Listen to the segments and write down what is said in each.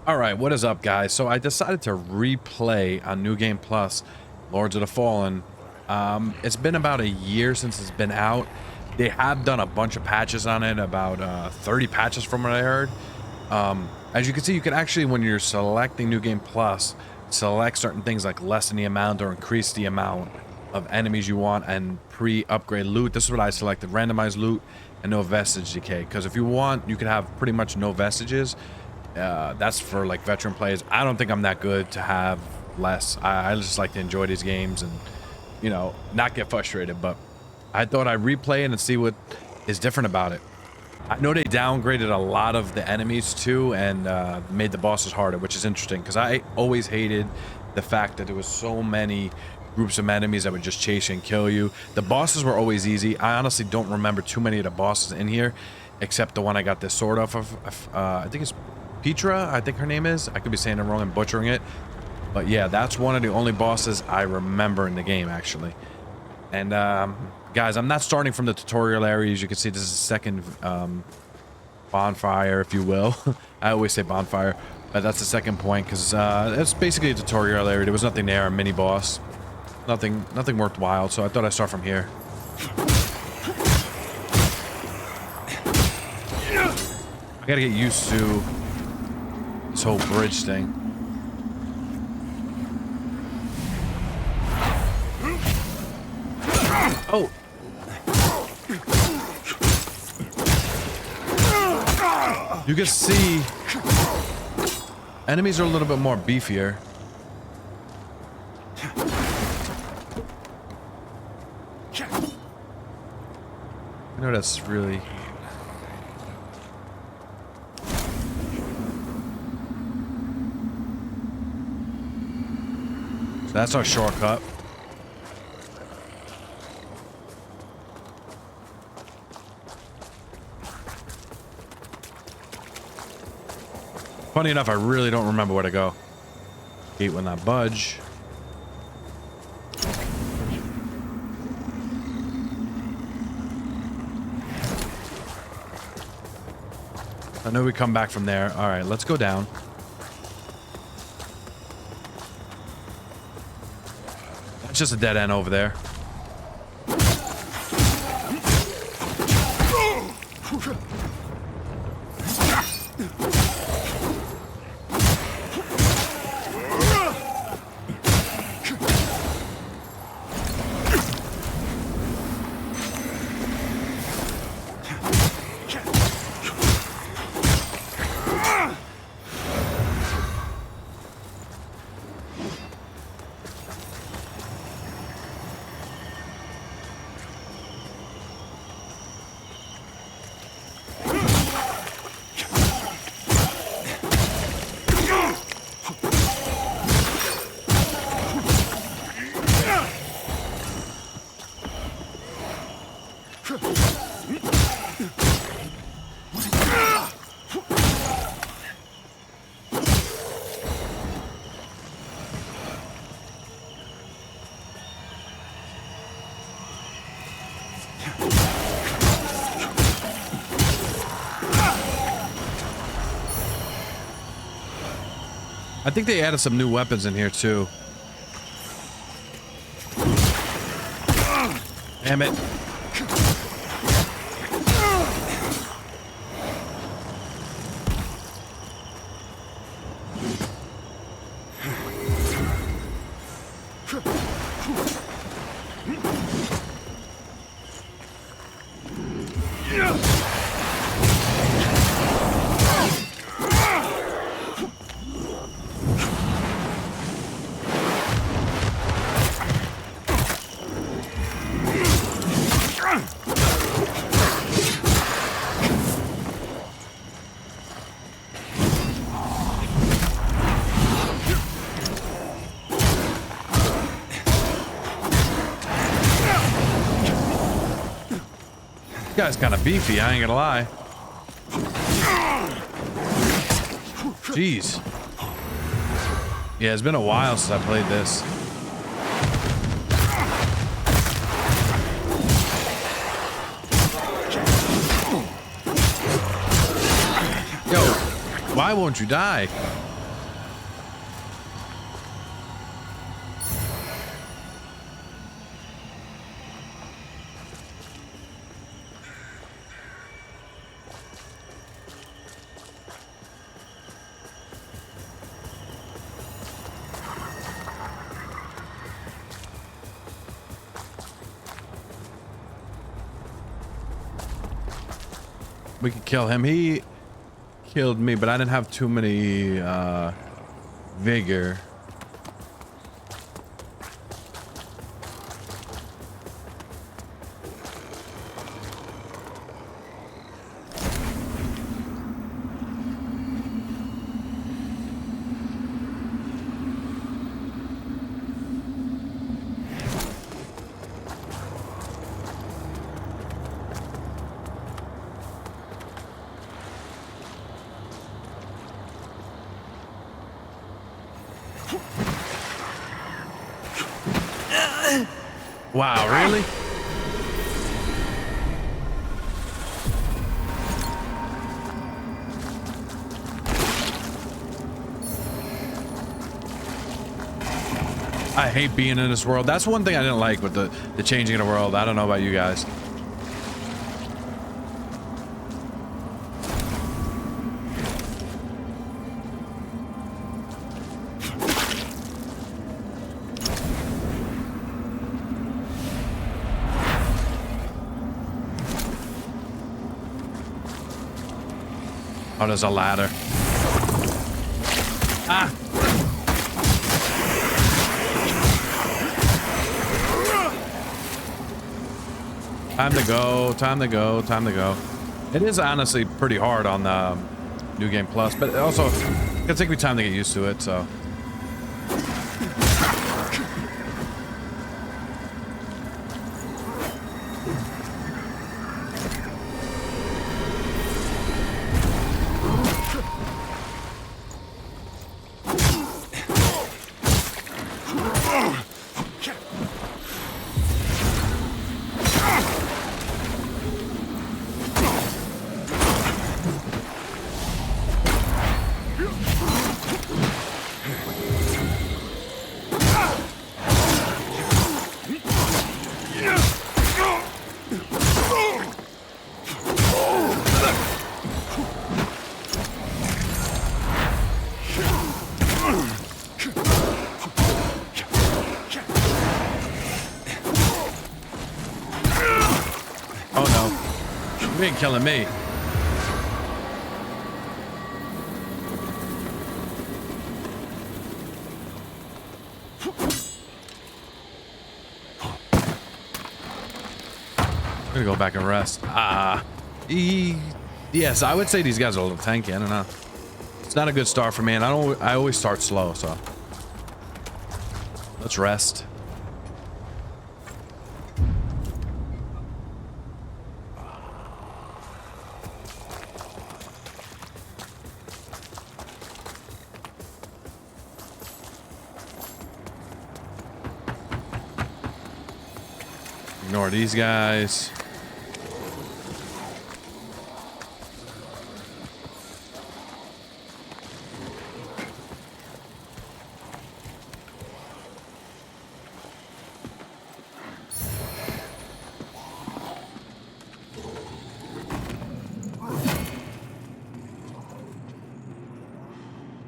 All right, what is up, guys? So I decided to replay on New Game Plus, Lords of the Fallen. It's been about a year since it's been out. They have done a bunch of patches on it, about 30 patches from what I heard. As you can see, you can actually, when you're selecting New Game Plus, select certain things like lessen the amount or increase the amount of enemies you want and pre-upgrade loot. This is what I selected: randomized loot and no vestige decay. Because if you want, you can have pretty much no vestiges. That's for like veteran players. I don't think I'm that good to have less. I just like to enjoy these games and, you know, not get frustrated. But I thought I'd replay it and see what is different about it. I know they downgraded a lot of the enemies too and made the bosses harder, which is interesting because I always hated the fact that there was so many groups of enemies that would just chase you and kill you. The bosses were always easy. I honestly don't remember too many of the bosses in here, except the one I got this sword off of. I think it's Pieta, I think her name is. I could be saying it wrong and butchering it. But yeah, that's one of the only bosses I remember in the game, actually. And guys, I'm not starting from the tutorial area. As you can see, this is the second bonfire, if you will. I always say bonfire, but that's the second point because it's basically a tutorial area. There was nothing there, a mini boss. Nothing worthwhile, so I thought I'd start from here. I gotta get used to this whole bridge thing. Oh! You can see enemies are a little bit more beefier. I know that's really... So that's our shortcut. Funny enough, I really don't remember where to go. Gate will not budge. I know we come back from there. All right, let's go down. That's just a dead end over there. I think they added some new weapons in here too. Damn it. This guy's kind of beefy, I ain't gonna lie. Jeez. Yeah, it's been a while since I played this. Yo, why won't you die? We could kill him. He killed me, but I didn't have too many vigor. Wow, really? I hate being in this world. That's one thing I didn't like with the changing of the world. I don't know about you guys. Oh, there's a ladder. Ah! Time to go, time to go, time to go. It is honestly pretty hard on the New Game Plus, but also it's gonna take me time to get used to it, so. Killing me. I'm gonna go back and rest. Yes, I would say these guys are a little tanky. I don't know. It's not a good start for me, and I always start slow, so let's rest. Ignore these guys.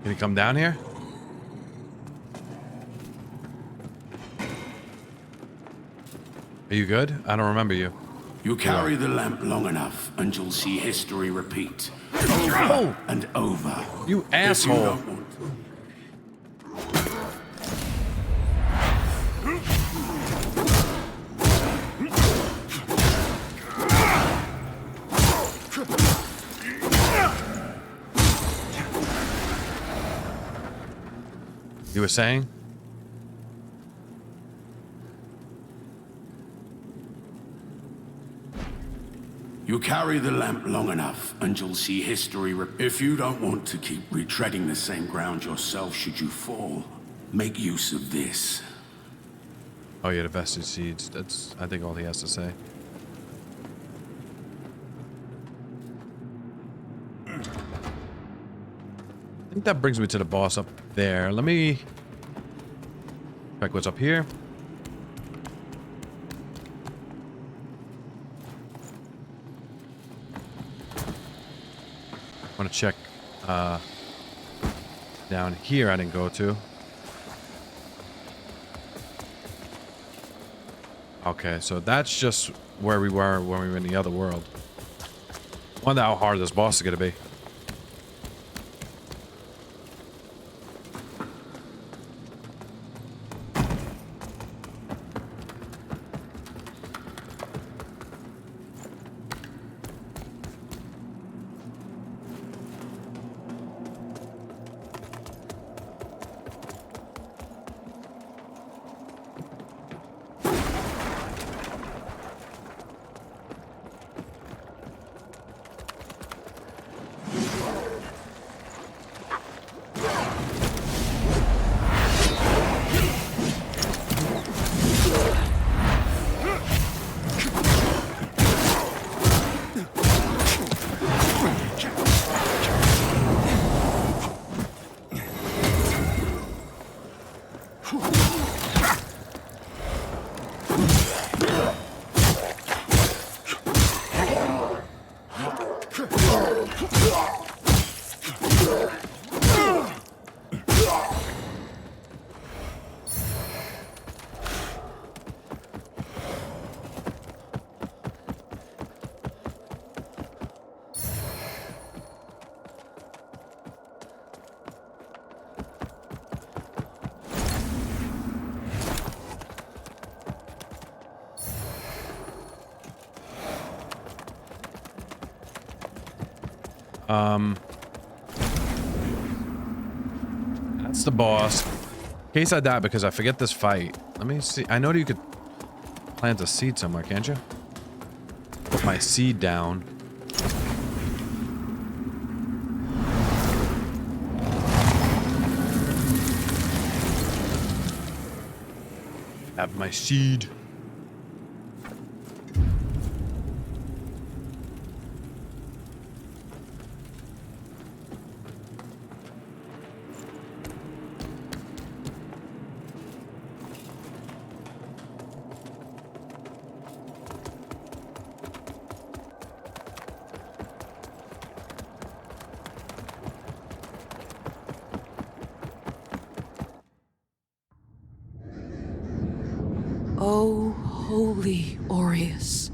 Can he come down here? Are you good? I don't remember you. You carry the lamp long enough and you'll see history repeat. Over and over. You asshole. You were saying? You carry the lamp long enough and you'll see history if you don't want to keep retreading the same ground yourself should you fall, make use of this. Oh yeah, the vestige seeds. That's, I think, all he has to say. I think that brings me to the boss up there. Let me check what's up here. I want to check down here. I didn't go to. Okay, so that's just where we were when we were in the other world. Wonder how hard this boss is gonna be. That's the boss. In case I die because I forget this fight. Let me see. I know you could plant a seed somewhere, can't you? Put my seed down. Have my seed. O holy Aureus,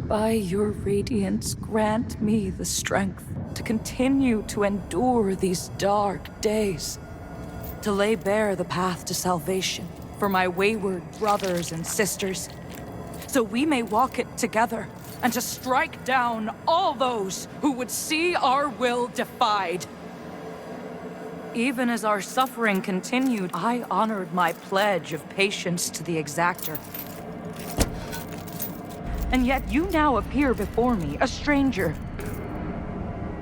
by your radiance grant me the strength to continue to endure these dark days, to lay bare the path to salvation for my wayward brothers and sisters, so we may walk it together and to strike down all those who would see our will defied. Even as our suffering continued, I honored my pledge of patience to the exactor. And yet you now appear before me, a stranger,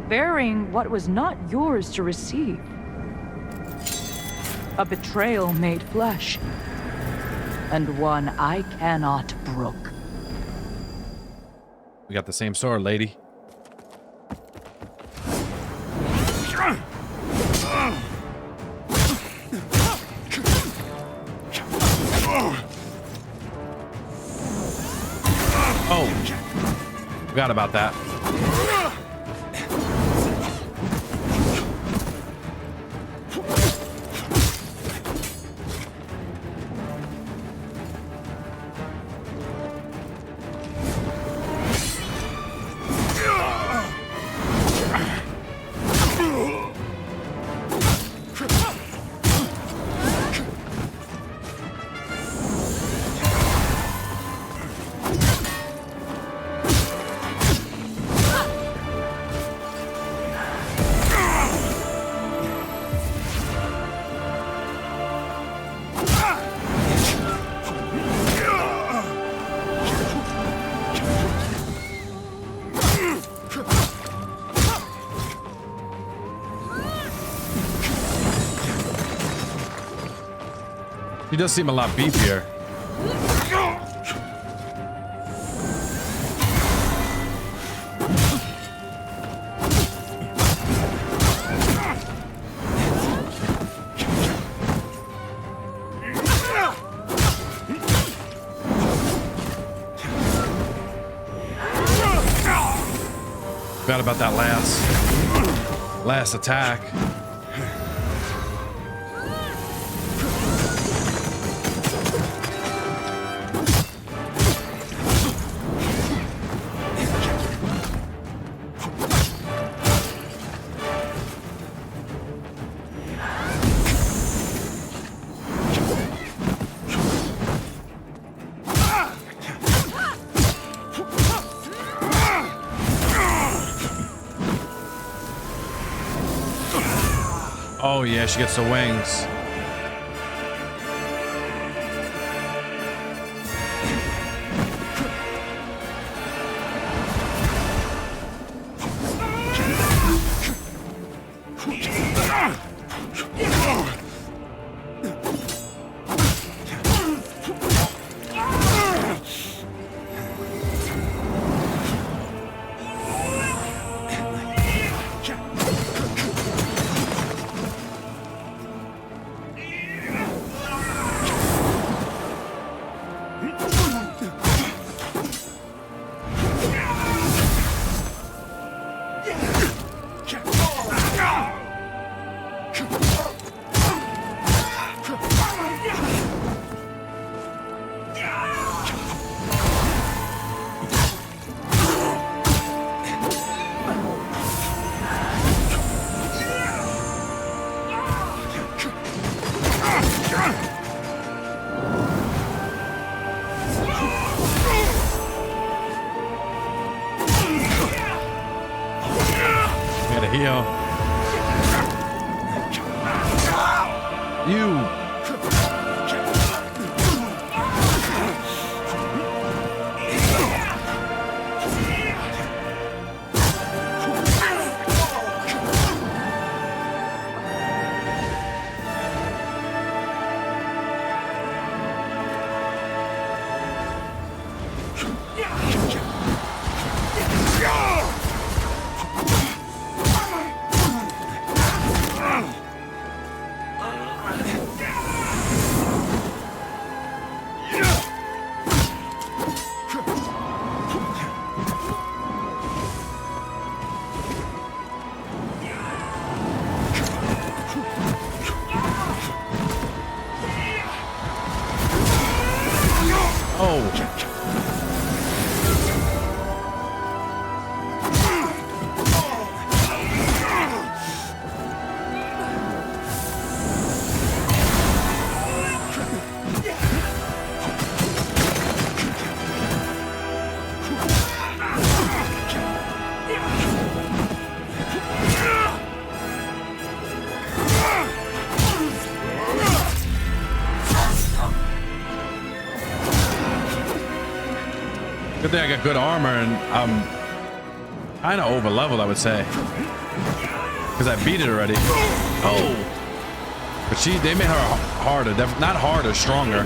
bearing what was not yours to receive. A betrayal made flesh, and one I cannot brook. We got the same sword, lady. Oh, forgot about that. He does seem a lot beefier. Forgot about that last attack. Oh yeah, she gets the wings. Gotta heal. You. Good thing I got good armor, and I'm kind of over leveled, I would say, because I beat it already. Oh, but they made her harder, not harder, stronger.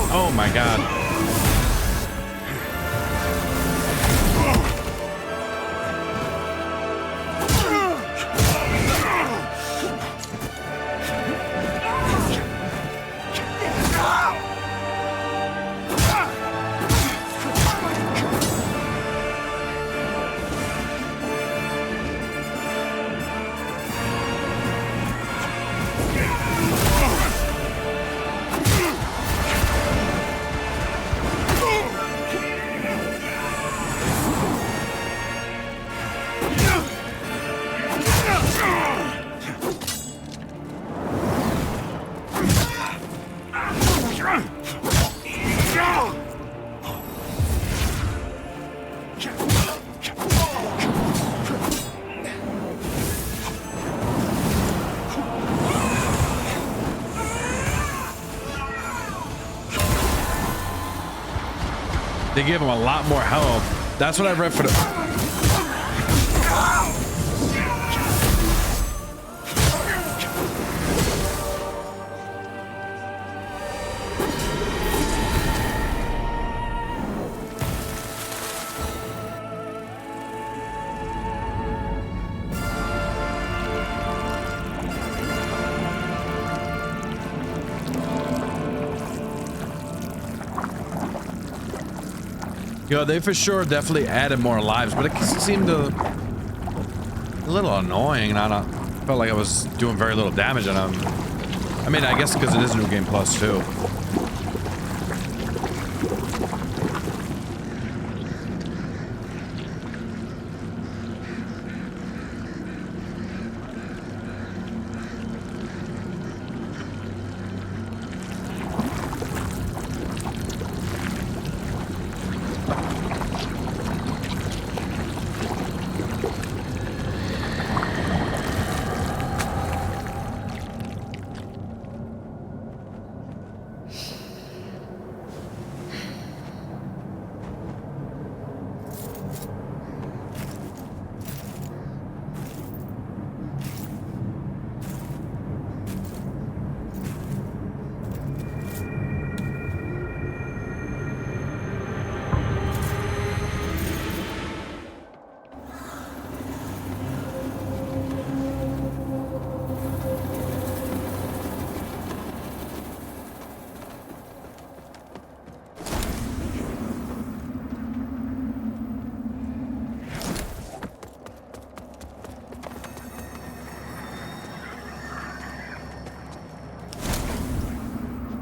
Oh my god. They give him a lot more health. That's what I read for the... Yo, they for sure definitely added more lives, but it seemed a little annoying, and I felt like I was doing very little damage on them. I mean, I guess because it is New Game Plus too.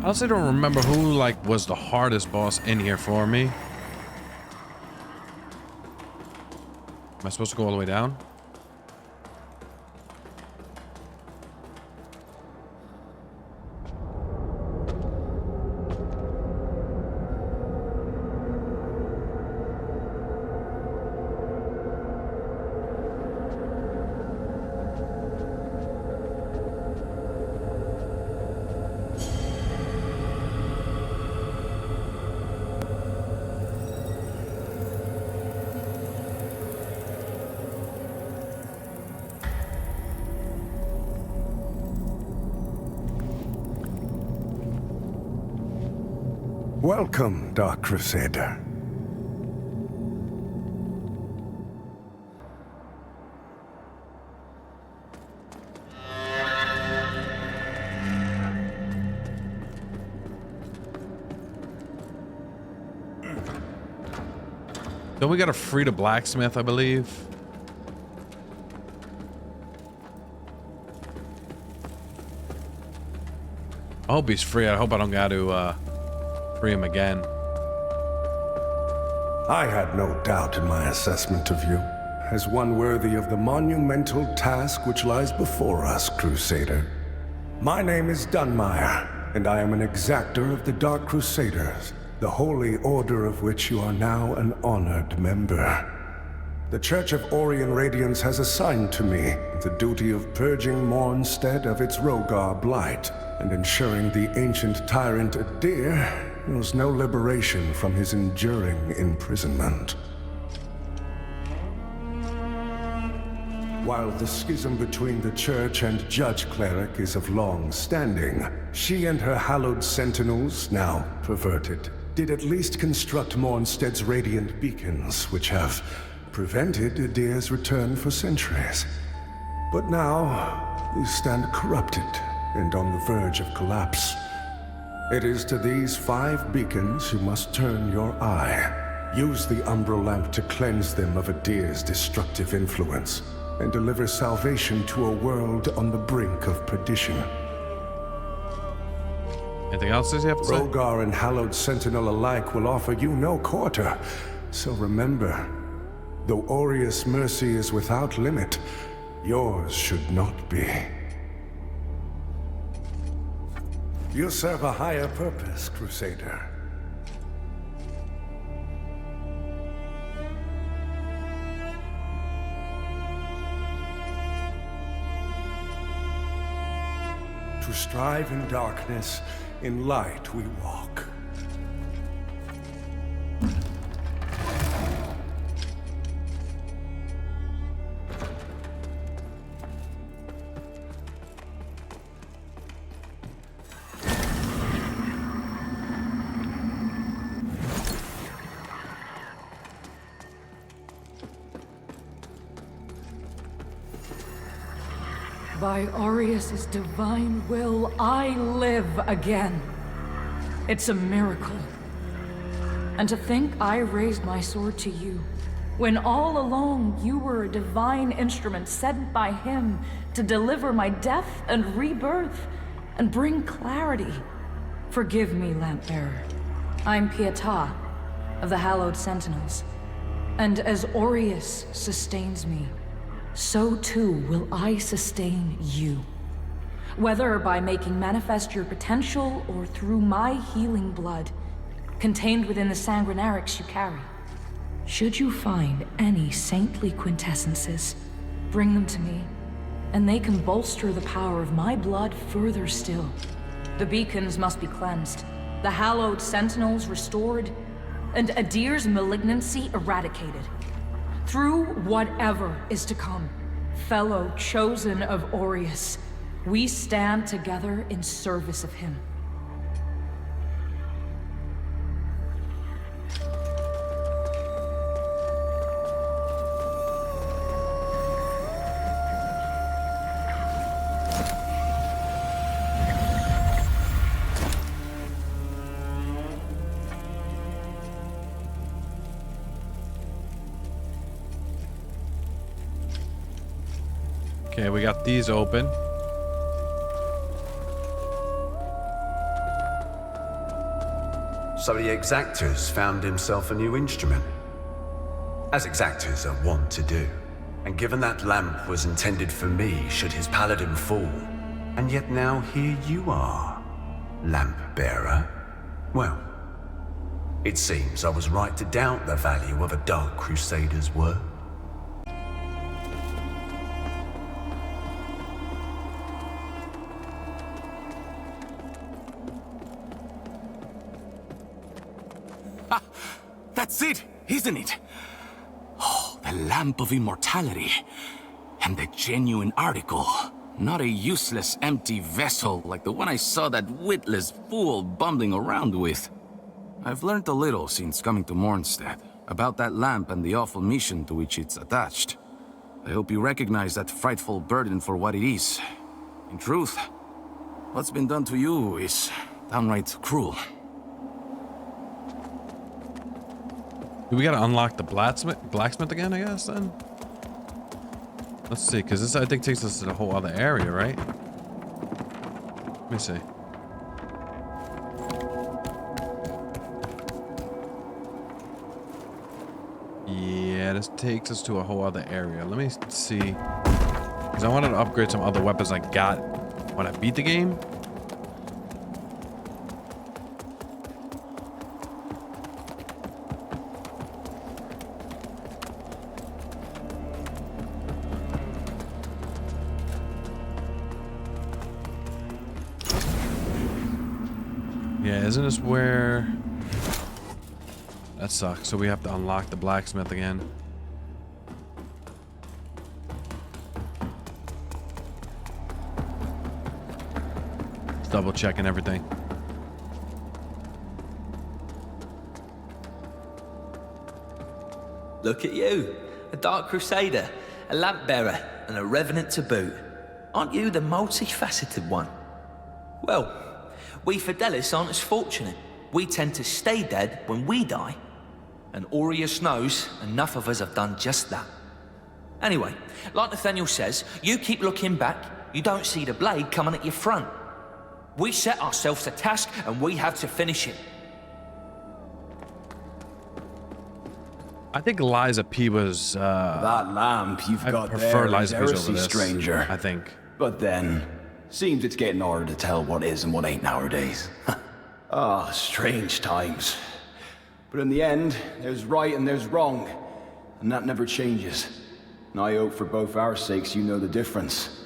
I also don't remember who like was the hardest boss in here for me. Am I supposed to go all the way down? Welcome, Dark Crusader. Don't we gotta free the blacksmith, I believe? I hope he's free. I hope I don't gotta free him again. I had no doubt in my assessment of you as one worthy of the monumental task which lies before us, Crusader. My name is Dunmire, and I am an exactor of the Dark Crusaders, the holy order of which you are now an honored member. The Church of Orien Radiance has assigned to me the duty of purging Mornstead of its Rogar blight and ensuring the ancient tyrant Adir knows no liberation from his enduring imprisonment. While the schism between the Church and Judge Cleric is of long standing, she and her hallowed sentinels, now perverted, did at least construct Mornstead's radiant beacons, which have prevented Adir's return for centuries. But now, these stand corrupted and on the verge of collapse. It is to these 5 beacons you must turn your eye. Use the Umbral lamp to cleanse them of Adir's destructive influence, and deliver salvation to a world on the brink of perdition. Anything else does he have to say? Rogar and Hallowed Sentinel alike will offer you no quarter. So remember, though Aureus' mercy is without limit, yours should not be. You serve a higher purpose, Crusader. To strive in darkness, in light we walk. By Aureus' divine will, I live again. It's a miracle. And to think I raised my sword to you, when all along you were a divine instrument sent by him to deliver my death and rebirth and bring clarity. Forgive me, Lampbearer. I'm Pieta of the Hallowed Sentinels. And as Aureus sustains me, so too will I sustain you. Whether by making manifest your potential or through my healing blood, contained within the sanguinarics you carry. Should you find any saintly quintessences, bring them to me, and they can bolster the power of my blood further still. The beacons must be cleansed, the hallowed sentinels restored, and Adir's malignancy eradicated. Through whatever is to come, fellow chosen of Aureus, we stand together in service of him. Okay, we got these open. So the exactors found himself a new instrument, as exactors are wont to do. And given that lamp was intended for me should his paladin fall, and yet now here you are, lamp bearer. Well, it seems I was right to doubt the value of a Dark Crusader's word. That's it, isn't it? Oh, the Lamp of Immortality. And the genuine article. Not a useless, empty vessel like the one I saw that witless fool bumbling around with. I've learned a little since coming to Mornstead about that lamp and the awful mission to which it's attached. I hope you recognize that frightful burden for what it is. In truth, what's been done to you is downright cruel. Do we gotta unlock the blacksmith again, I guess, then? Let's see, because this, I think, takes us to the whole other area, right? Let me see. Yeah, this takes us to a whole other area. Let me see. Because I wanted to upgrade some other weapons I got when I beat the game. Yeah, isn't this where... That sucks. So we have to unlock the blacksmith again. Just double checking everything. Look at you, a Dark Crusader, a lamp bearer, and a revenant to boot. Aren't you the multifaceted one? Well, we Fidelis aren't as fortunate. We tend to stay dead when we die. And Aureus knows enough of us have done just that. Anyway, like Nathaniel says, you keep looking back, you don't see the blade coming at your front. We set ourselves a task and we have to finish it. I think Liza P was... that lamp you've I got prefer there is Liza P's over heresy, this, stranger. I think. But then, seems it's getting harder to tell what is and what ain't nowadays. Ah, strange times. But in the end, there's right and there's wrong. And that never changes. And I hope for both our sakes you know the difference.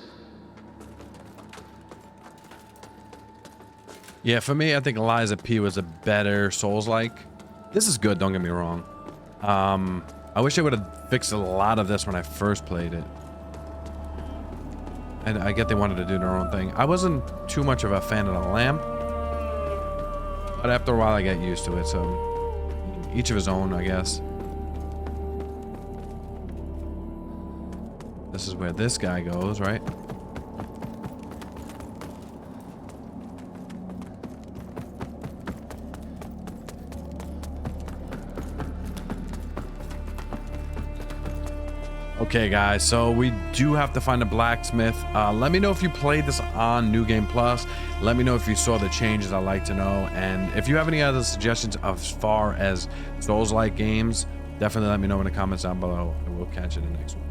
Yeah, for me, I think Liza P was a better Souls-like. This is good, don't get me wrong. I wish they would have fixed a lot of this when I first played it. And I get they wanted to do their own thing. I wasn't too much of a fan of the lamp. But after a while, I get used to it, so... Each of his own, I guess. This is where this guy goes, right? Okay, guys, so we do have to find a blacksmith. Let me know if you played this on New Game Plus. Let me know if you saw the changes. I'd like to know. And if you have any other suggestions as far as Souls-like games, definitely let me know in the comments down below, and we'll catch you in the next one.